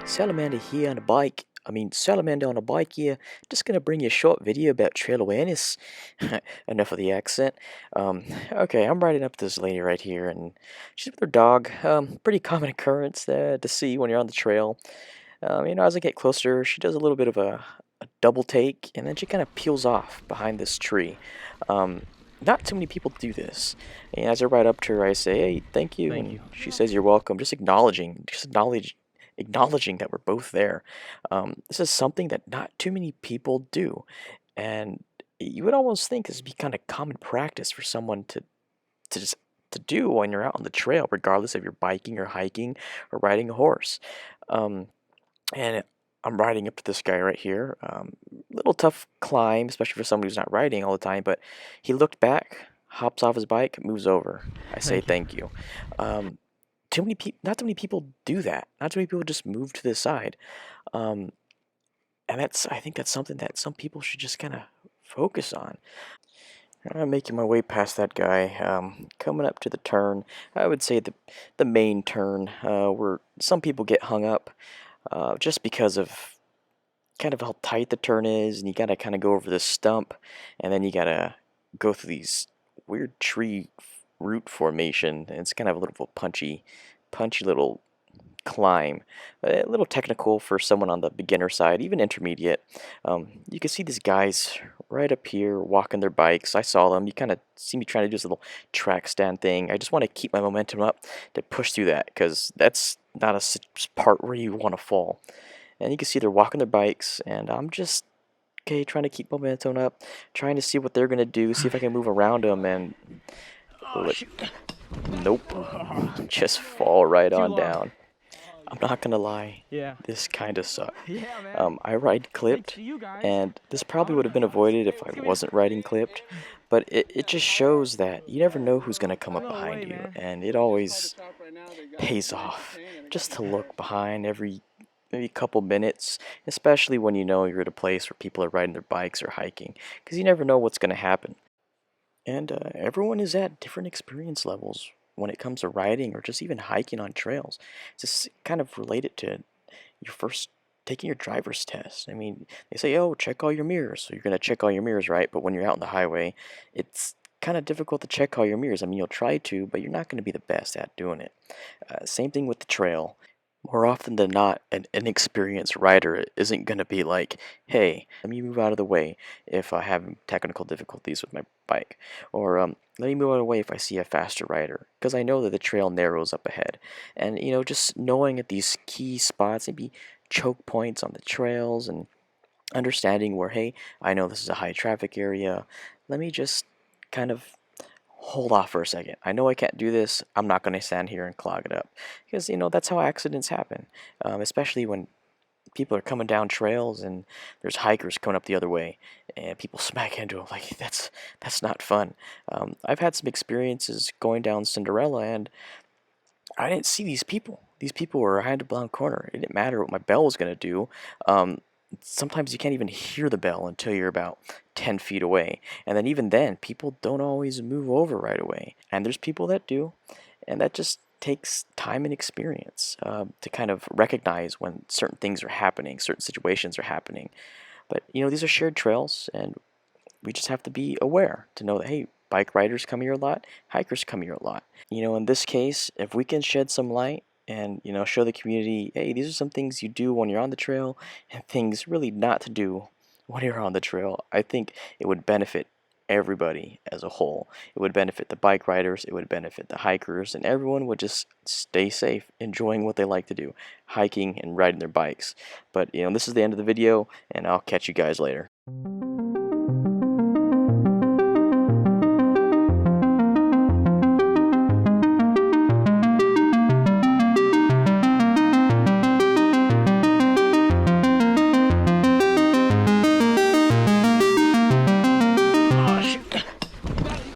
Salamander here on a bike. Salamander on a bike here. Just gonna bring you a short video about trail awareness. Enough of the accent. Okay, I'm riding up this lady right here, and she's with her dog. Pretty common occurrence to see when you're on the trail. As I get closer, she does a little bit of a double take, and then she kind of peels off behind this tree. Not too many people do this. And as I ride up to her, I say, "Hey, thank you," and she says, "You're welcome." Just acknowledging that we're both there. This is something that not too many people do, and you would almost think this would be kind of common practice for someone to just to do when you're out on the trail, regardless if you're biking or hiking or riding a horse. Um, and I'm riding up to this guy right here. Little tough climb, especially for somebody who's not riding all the time. But he looked back, hops off his bike, moves over. I say thank you. Um, not too many people do that. Not too many people just move to the side. Um, and I think that's something that some people should just kind of focus on. I'm making my way past that guy, coming up to the turn. I would say the main turn, where some people get hung up, just because of kind of how tight the turn is, and you gotta kind of go over this stump, and then you gotta go through these weird tree root formation, and it's kind of a little punchy little climb. A little technical for someone on the beginner side, even intermediate. You can see these guys right up here walking their bikes. I saw them. You kind of see me trying to do this little track stand thing. I just want to keep my momentum up to push through that, because that's not a part where you want to fall. And you can see they're walking their bikes, and I'm just trying to keep momentum up, trying to see what they're gonna do, see if I can move around them, and nope, just fall right on down. I'm not gonna lie, this kind of sucked. I ride clipped, and this probably would have been avoided if I wasn't riding clipped, but it just shows that you never know who's gonna come up behind you, and it always pays off just to look behind every maybe couple minutes, especially when you know you're at a place where people are riding their bikes or hiking, because you never know what's going to happen. And everyone is at different experience levels when it comes to riding or just even hiking on trails. It's just kind of related to your first taking your driver's test. They say, oh, check all your mirrors. So you're going to check all your mirrors, right? But when you're out on the highway, it's kind of difficult to check all your mirrors. You'll try to, but you're not going to be the best at doing it. Same thing with the trail. More often than not, an inexperienced rider isn't going to be like, hey, let me move out of the way if I have technical difficulties with my bike. Or let me move out of the way if I see a faster rider. Because I know that the trail narrows up ahead. And, just knowing at these key spots, maybe choke points on the trails, and understanding where, hey, I know this is a high traffic area. Let me just kind of hold off for a second. I know I can't do this. I'm not going to stand here and clog it up, because that's how accidents happen, especially when people are coming down trails and there's hikers coming up the other way, and people smack into them. Like, that's not fun. I've had some experiences going down Cinderella, and I didn't see these people. These people were behind a blown corner. It didn't matter what my bell was going to do. Sometimes you can't even hear the bell until you're about 10 feet away. And then even then, people don't always move over right away. And there's people that do. And that just takes time and experience to kind of recognize when certain things are happening, certain situations are happening. But, these are shared trails, and we just have to be aware to know that, hey, bike riders come here a lot, hikers come here a lot. In this case, if we can shed some light and, show the community, hey, these are some things you do when you're on the trail and things really not to do when you're on the trail, I think it would benefit everybody as a whole. It would benefit the bike riders, it would benefit the hikers, and everyone would just stay safe, enjoying what they like to do, hiking and riding their bikes. But, this is the end of the video, and I'll catch you guys later.